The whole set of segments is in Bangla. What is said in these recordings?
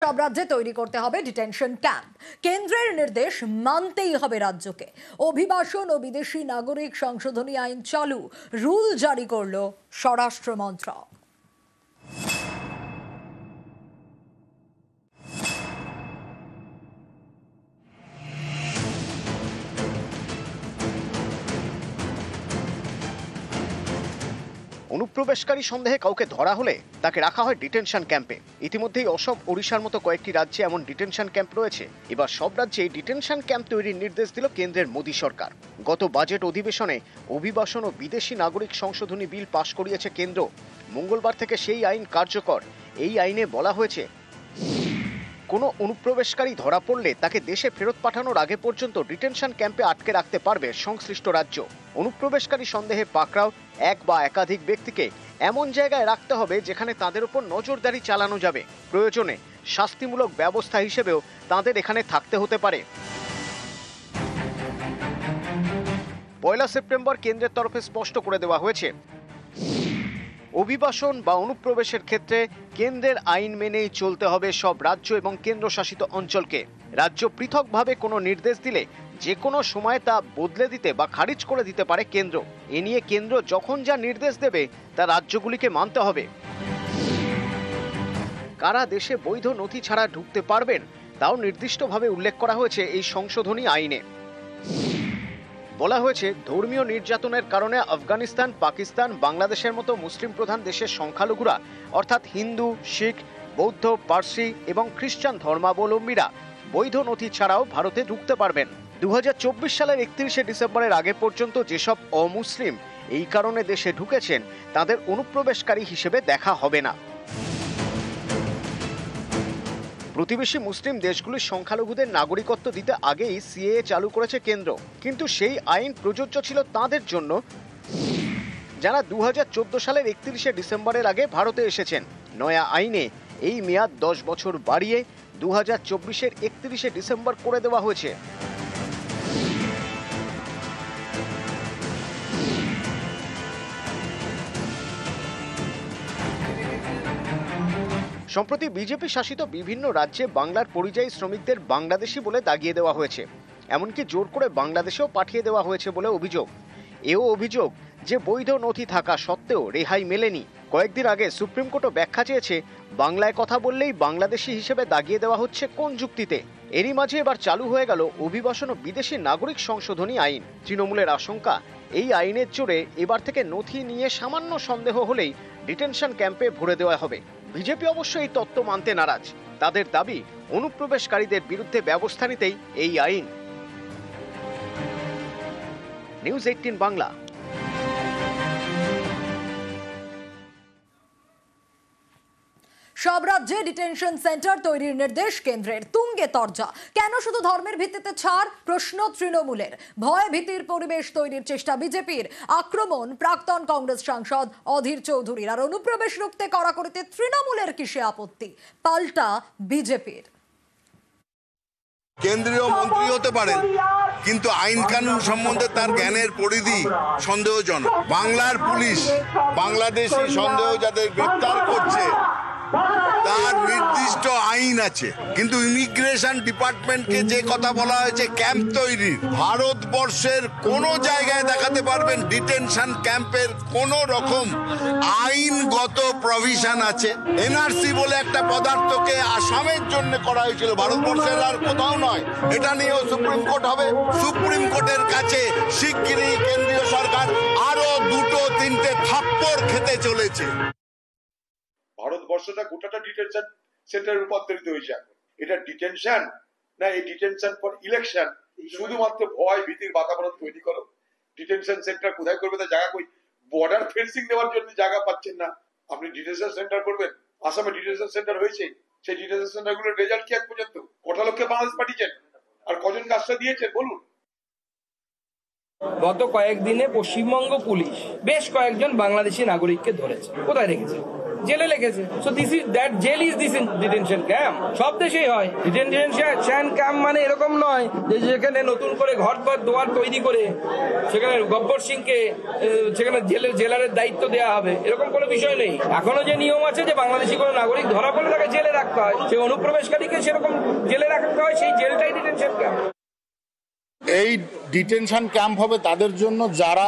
সব রাজ্যে তৈরি করতে হবে ডিটেনশন ক্যাম্প। কেন্দ্রের নির্দেশ মানতেই হবে রাজ্যকে। অভিবাসন ও বিদেশি নাগরিক সংশোধনী আইন চালু, রুল জারি করল স্বরাষ্ট্র মন্ত্রক। অনুপ্রবেশকারী সন্দেহে কাউকে ধরা হলে তাকে রাখা হয় ডিটেনশন ক্যাম্পে। ইতিমধ্যেই অসম, ওড়িশার মতো কয়েকটি রাজ্যে এমন ডিটেনশন ক্যাম্প রয়েছে। এবার সব রাজ্যেই ডিটেনশন ক্যাম্প তৈরির নির্দেশ দিল কেন্দ্রের মোদী সরকার। গত বাজেট অধিবেশনে অভিবাসন ও বিদেশি নাগরিক সংশোধনী বিল পাশ করিয়েছে কেন্দ্র। মঙ্গলবার থেকে সেই আইন কার্যকর। এই আইনে বলা হয়েছে, কোনো অনুপ্রবেশকারী ধরা পড়লে তাকে দেশে ফেরত পাঠানোর আগে পর্যন্ত ডিটেনশন ক্যাম্পে আটকে রাখতে পারবে সংশ্লিষ্ট রাজ্য। অনুপ্রবেশকারী সন্দেহে পাকড়াও এক বা একাধিক ব্যক্তিকে এমন জায়গায় রাখতে হবে যেখানে তাদের উপর নজরদারি চালানো যাবে। প্রয়োজনে শাস্তিমূলক ব্যবস্থা হিসেবেও তাদের এখানে থাকতে হতে পারে। 1 সেপ্টেম্বর কেন্দ্রের তরফে স্পষ্ট করে দেওয়া হয়েছে, অভিবাসন বা অনুপ্রবেশের ক্ষেত্রে কেন্দ্রের আইন মেনেই চলতে হবে সব রাজ্য এবং কেন্দ্রশাসিত অঞ্চলকে। রাজ্য পৃথকভাবে কোনো নির্দেশ দিলে যে কোনো সময় তা বদলে দিতে বা খারিজ করে দিতে পারে কেন্দ্র। এ নিয়ে কেন্দ্র যখন যা নির্দেশ দেবে তা রাজ্যগুলিকে মানতে হবে। কারা দেশে বৈধ নথি ছাড়া ঢুকতে পারবেন তাও নির্দিষ্টভাবে উল্লেখ করা হয়েছে এই সংশোধনী আইনে। বলা হয়েছে, ধর্মীয় নির্যাতনের কারণে আফগানিস্তান, পাকিস্তান, বাংলাদেশের মতো মুসলিম প্রধান দেশের সংখ্যালঘুরা অর্থাৎ হিন্দু, শিখ, বৌদ্ধ, পার্সি এবং খ্রিস্টান ধর্মাবলম্বীরা বৈধ নথি ছাড়াও ভারতে ঢুকতে পারবেন। 2024 সালের 31 ডিসেম্বরের আগে পর্যন্ত যেসব অমুসলিম এই কারণে দেশে ঢুকেছেন তাদের অনুপ্রবেশকারী হিসেবে দেখা হবে না। প্রতিবেশী মুসলিম দেশগুলির সংখ্যালঘুদের নাগরিকত্ব দিতে আগেই সিএএ চালু করেছে কেন্দ্র, কিন্তু সেই আইন প্রযোজ্য ছিল তাদের জন্য যারা 2014 সালের 31 ডিসেম্বরের আগে ভারতে এসেছেন। নয়া আইনে এই মেয়াদ 10 বছর বাড়িয়ে 2024-এর 31 ডিসেম্বর করে দেওয়া হয়েছে। সম্প্রতি বিজেপি শাসিত বিভিন্ন রাজ্যে বাংলার পরিযায়ী শ্রমিকদের বাংলাদেশি বলে দাগিয়ে দেওয়া হয়েছে, এমনকি জোর করে বাংলাদেশেও পাঠিয়ে দেওয়া হয়েছে বলে অভিযোগ। এও অভিযোগ যে বৈধ নথি থাকা সত্ত্বেও রেহাই মেলেনি। কয়েকদিন আগে সুপ্রিম কোর্টও ব্যাখ্যা চেয়েছে, বাংলায় কথা বললেই বাংলাদেশি হিসেবে দাগিয়ে দেওয়া হচ্ছে কোন যুক্তিতে। এরই মাঝে এবার চালু হয়ে গেল অভিবাসন ও বিদেশি নাগরিক সংশোধনী আইন। তৃণমূলের আশঙ্কা, এই আইনের জোরে এবার থেকে নথি নিয়ে সামান্য সন্দেহ হলেই ডিটেনশন ক্যাম্পে ভরে দেওয়া হবে। বিজেপি অবশ্য এই তত্ত্ব মানতে নারাজ। তাদের দাবি, অনুপ্রবেশকারীদের বিরুদ্ধে ব্যবস্থা নিতেই এই আইন। নিউজ 18 বাংলা। সব রাজ্যে ডিটেনশন সেন্টার তৈরির নির্দেশ কেন্দ্রের। তুঙ্গে তরজা। কেন শুধু ধর্মের ভিত্তিতে ছাড়? প্রশ্ন তৃণমূলের। ভয় ভীতির পরিবেশ তৈরির চেষ্টা বিজেপির। আক্রমণ প্রাক্তন কংগ্রেস সাংসদ অধীর চৌধুরীর। আর অনুপ্রবেশ রুখতে কড়াকড়িতে তৃণমূলের কিসে আপত্তি? পাল্টা বিজেপির। কেন্দ্রীয় মন্ত্রী হতে পারেন, কিন্তু আইন কানুন সম্বন্ধে তার জ্ঞানের পরিধি সন্দেহজনক। বাংলার পুলিশ বাংলাদেশি সন্দেহ যাদের গ্রেপ্তার করছে তার নির্দিষ্ট আইন আছে, কিন্তু ইমিগ্রেশন ডিপার্টমেন্টকে যে কথা বলা হয়েছে ক্যাম্প তৈরির, ভারতবর্ষের কোন জায়গায় দেখাতে পারবেন ডিটেনশন ক্যাম্পের কোন রকম আইনগত প্রভিশন আছে? এনআরসি বলে একটা পদার্থকে আসামের জন্য করা হয়েছিল, ভারতবর্ষের আর কোথাও নয়। এটা নিয়েও সুপ্রিম কোর্ট হবে। সুপ্রিম কোর্টের কাছে শিগগিরই কেন্দ্রীয় সরকার আরো 2-3টে থাপ্পড় খেতে চলেছে। ভারতবর্ষটা গোটাটা ডিটেনশন সেন্টারে রূপান্তরিত হয়েছে। এখন এটা ডিটেনশন না, এই ডিটেনশন ফর ইলেকশন? শুধুমাত্র ভয় ভীতির বাতাবরণ তৈরি করো। ডিটেনশন সেন্টার কোথায় করবে? তা জায়গা কই? বর্ডার ফেন্সিং দেওয়ার জন্য জায়গা পাচ্ছেন না, আপনি ডিটেনশন সেন্টার করবেন? আসামে ডিটেনশন সেন্টার হয়েছে, সেই ডিটেনশন সেন্টারগুলোর রেজাল্ট কি এক পর্যন্ত? কটা লোককে বাংলাদেশ পাঠিয়েছেন আর কজনকে আশ্রয় দিয়েছেন বলুন? গত কয়েকদিনে পশ্চিমবঙ্গ পুলিশ বেশ কয়েকজন বাংলাদেশি নাগরিককে ধরেছে। কোথায় রেখেছে? জেলে লেগেছে। So this is that jail is this detention camp. সব দেশেই হয় ডিটেনশন ক্যাম্প, মানে এরকম নয় যে যেখানে নতুন করে ঘর দোয়ার তৈরি করে সেখানে গব্বর সিংকে সেখানে জেলারের দায়িত্ব দেওয়া হবে, এরকম কোনো বিষয় নেই। এখনো যে নিয়ম আছে যে বাংলাদেশি কোনো নাগরিক ধরা পড়লে তাকে জেলে রাখতে হয়, সেই অনুপ্রবেশকারীকে সেরকম জেলে রাখতে হয়, সেই জেলটাই ডিটেনশন ক্যাম্প। এই ডিটেনশন ক্যাম্প হবে তাদের জন্য যারা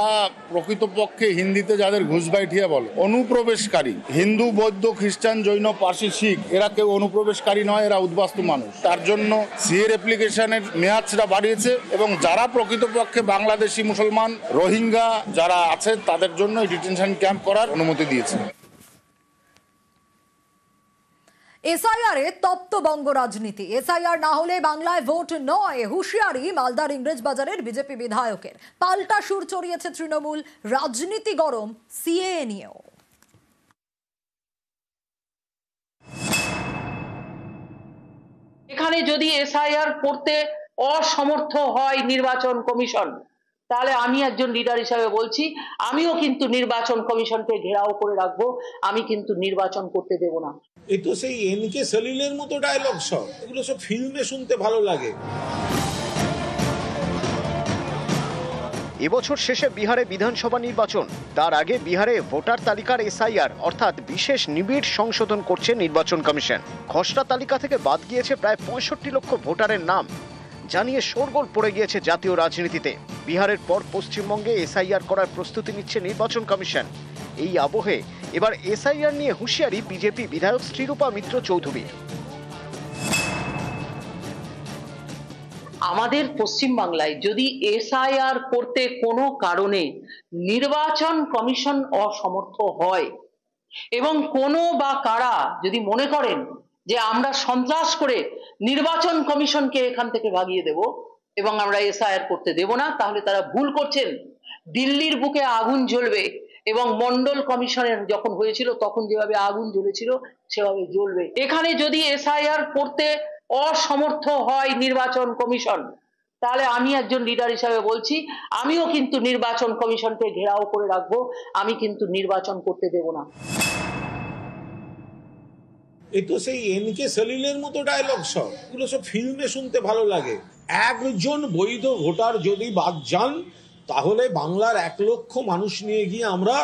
প্রকৃতপক্ষে হিন্দিতে যাদের ঘুষবাইঠিয়া বলে অনুপ্রবেশকারী। হিন্দু, বৌদ্ধ, খ্রিস্টান, জৈন, পার্সি, শিখ এরা কেউ অনুপ্রবেশকারী নয়, এরা উদ্বাস্তু মানুষ। তার জন্য সিএর অ্যাপ্লিকেশনের মেয়াদটা বাড়িয়েছে এবং যারা প্রকৃতপক্ষে বাংলাদেশি, মুসলমান, রোহিঙ্গা যারা আছে তাদের জন্য এই ডিটেনশন ক্যাম্প করার অনুমতি দিয়েছে। এসআইআর এ তপ্ত বঙ্গ রাজনীতি। এসআইআর না হলে বাংলায় ভোট নয়, হুঁশিয়ারি মালদার ইংরেজবাজারের বিজেপি বিধায়কের। পাল্টা সুর চড়িয়েছে তৃণমূল, রাজনীতি গরম সিএএ নিয়েও। এখানে যদি এসআইআর করতে অসমর্থ হয় নির্বাচন কমিশন, তাহলে আমি একজন লিডার হিসাবে বলছি, আমিও কিন্তু নির্বাচন কমিশনকে ঘেরাও করে রাখবো, আমি কিন্তু নির্বাচন করতে দেব না। এই তো সেই এনকে সলিলের মতো ডায়লগ, সব এগুলো সব ফিল্মে শুনতে ভালো লাগে। এবছর শেষে বিহারে বিধানসভা নির্বাচন, তার আগে বিহারে ভোটার তালিকার এসআইআর অর্থাৎ বিশেষ নিবিড় সংশোধন করছে নির্বাচন কমিশন। খসড়া তালিকা থেকে বাদ গিয়েছে প্রায় 65 লক্ষ ভোটারের নাম, জানিয়ে শোরগোল পড়ে গিয়েছে জাতীয় রাজনীতিতে। বিহারের পর পশ্চিমবঙ্গে এসআইআর করার প্রস্তুতি নিচ্ছে নির্বাচন কমিশন। এই আবহে এবার এসআইআর নিয়ে হুঁশিয়ারি বিজেপি বিধায়ক শ্রীরূপা মিত্র চৌধুরী। আমাদের পশ্চিমবাংলায় যদি এসআইআর করতে কোনো কারণে নির্বাচন কমিশন অসমর্থ হয় এবং কোনো বা কারা যদি মনে করেন যে আমরা সন্ত্রাস করে নির্বাচন কমিশনকে এখান থেকে ভাগিয়ে দেব এবং আমরা এসআইআর করতে দেব না, তাহলে তারা ভুল করছেন। দিল্লির বুকে আগুন জ্বলবে এবং মন্ডল কমিশনের যখন হয়েছিল তখন যেভাবে আগুন জ্বলেছিল সেভাবে জ্বলবে। এখানে যদি এসআইআর করতে অসমর্থ হয় নির্বাচন কমিশন, তাহলে আমি একজন লিডার হিসাবে বলছি, আমিও কিন্তু নির্বাচন কমিশনকে ঘেরাও করে রাখবো, আমি কিন্তু নির্বাচন করতে দেব না। এই তো সেই এনকে সলিলের মতো ডায়লগ, সব এগুলো সব ফিল্মে শুনতে ভালো লাগে। একজন বৈধ ভোটার যদি বাদ যান, তাহলে বাংলার 1 লক্ষ মানুষ নিয়ে গিয়ে আমরা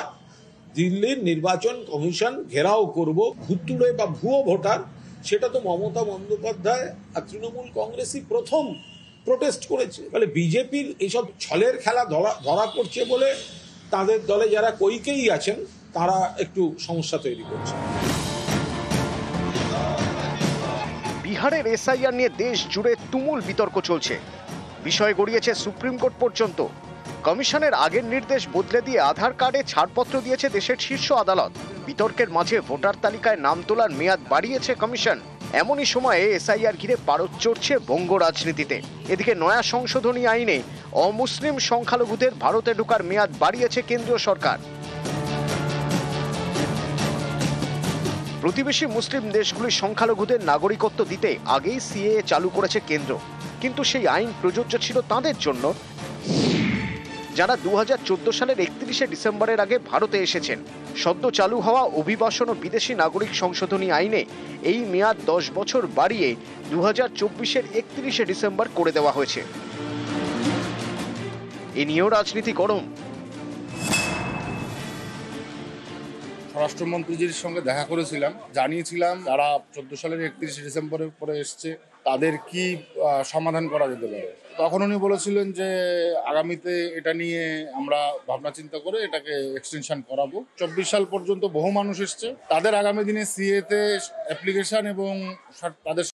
দিল্লির নির্বাচন কমিশন ঘেরাও করব। ভুতুড়ে বা ভুয়ো ভোটার, সেটা তো মমতা বন্দ্যোপাধ্যায় আর তৃণমূল কংগ্রেসই প্রথম প্রোটেস্ট করেছে। তাহলে বিজেপির এইসব ছলের খেলা ধরা পড়ছে বলে তাদের দলে যারা কৈকেয়ী আছেন তারা একটু সমস্যা তৈরি করছে। বিহারের এসআইআর নিয়ে দেশ জুড়ে তুমুল বিতর্ক চলছে, বিষয় গড়িয়েছে সুপ্রিম কোর্ট পর্যন্ত। কমিশনের আগের নির্দেশ বদলে দিয়ে আধার কার্ডে ছাড়পত্র দিয়েছে দেশের শীর্ষ আদালত। বিতর্কের মাঝে ভোটার তালিকায় নাম তোলার মেয়াদ বাড়িয়েছে কমিশন। এমনই সময়ে এসআইআর ঘিরে পারদ চড়ছে বঙ্গ রাজনীতিতে। এদিকে নয়া সংশোধনী আইনে অমুসলিম সংখ্যালঘুদের ভারতে ঢোকার মেয়াদ বাড়িয়েছে কেন্দ্রীয় সরকার। প্রতিবেশী মুসলিম দেশগুলির সংখ্যালঘুদের নাগরিকত্ব দিতে আগেই সিএএ চালু করেছে কেন্দ্র, কিন্তু সেই আইন প্রযোজ্য ছিল তাদের জন্য যারা 2014 সালের 31শে ডিসেম্বরের আগে ভারতে এসেছেন। সদ্য চালু হওয়া অভিবাসন ও বিদেশি নাগরিক সংশোধনী আইনে এই মেয়াদ 10 বছর বাড়িয়ে 2024-এর 31শে ডিসেম্বর করে দেওয়া হয়েছে। এ নিয়েও রাজনীতি গরম। স্বরাষ্ট্রমন্ত্রীজির সঙ্গে দেখা করেছিলাম, জানিয়েছিলাম যারা 14 সালের 31শে ডিসেম্বরের পরে এসছে তাদের কি সমাধান করা যেতে পারে। তখন উনি বলেছিলেন যে আগামীতে এটা নিয়ে আমরা ভাবনা চিন্তা করে এটাকে এক্সটেনশন করাবো। 24 সাল পর্যন্ত বহু মানুষ এসছে, তাদের আগামী দিনে সিএতে অ্যাপ্লিকেশন এবং তাদের